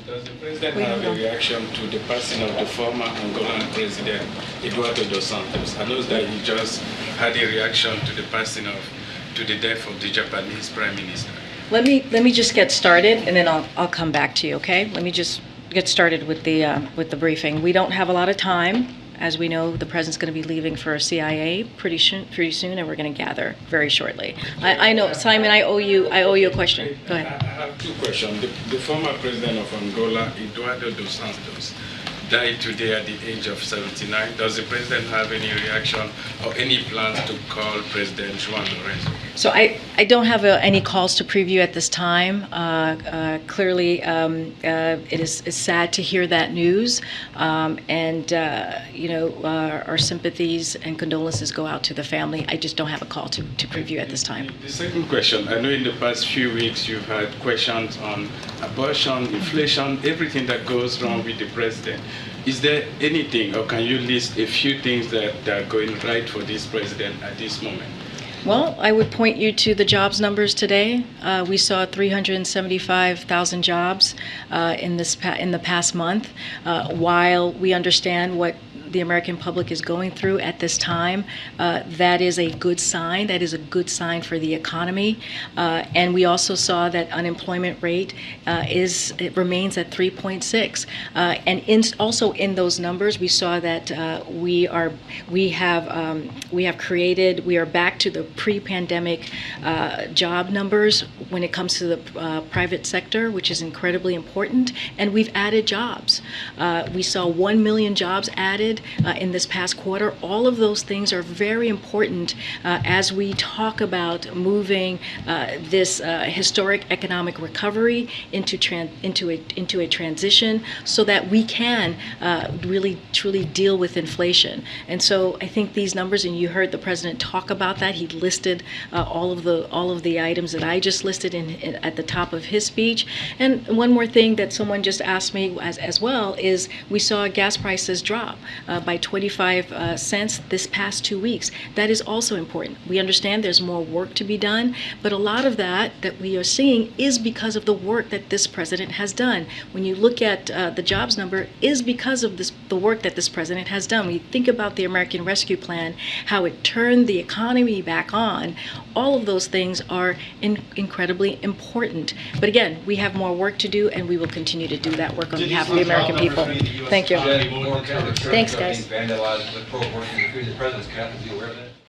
Does the president have a reaction to the passing of the former Angolan president, Eduardo dos Santos? I know that he just had a reaction to the the death of the Japanese prime minister. Let me just get started, and then I'll come back to you. Okay? Let me just get started with the briefing. We don't have a lot of time. As we know, the president's going to be leaving for CIA pretty soon, and we're going to gather very shortly. I know, Simon, I owe you a question. Go ahead. I have two questions. The former president of Angola, Eduardo dos Santos, died today at the age of 79. Does the president have any reaction or any plans to call President João Lourenço? So I don't have any calls to preview at this time. Clearly, it is sad to hear that news, and our sympathies and condolences go out to the family. I just don't have a call to preview at this time. The second question, I know in the past few weeks you've had questions on abortion, inflation, everything that goes wrong with the president. Is there anything, or can you list a few things that are going right for this president at this moment? Well, I would point you to the jobs numbers today. We saw 375,000 jobs in the past month. While we understand what the American public is going through at this time, that is a good sign. That is a good sign for the economy. And we also saw that unemployment rate remains at 3.6. And also in those numbers, we saw that we are back to the pre-pandemic job numbers when it comes to the private sector, which is incredibly important. And we've added jobs. We saw 1 million jobs added in this past quarter. All of those things are very important as we talk about moving this historic economic recovery into a transition, so that we can really truly deal with inflation. And so I think these numbers, and you heard the president talk about that. He listed all of the items that I just listed at the top of his speech. And one more thing that someone just asked me as well is we saw gas prices drop by 25 cents this past 2 weeks. That is also important. We understand there's more work to be done, but a lot of that we are seeing is because of the work that this president has done. When you look at the jobs number, is because of the work that this president has done. When you think about the American Rescue Plan, how it turned the economy back on, all of those things are incredibly important. But again, we have more work to do, and we will continue to do that work on behalf of the American people. Thank you. Thanks, guys. Vandalized the pro-abortion decree. The president's captain. Are you aware of that?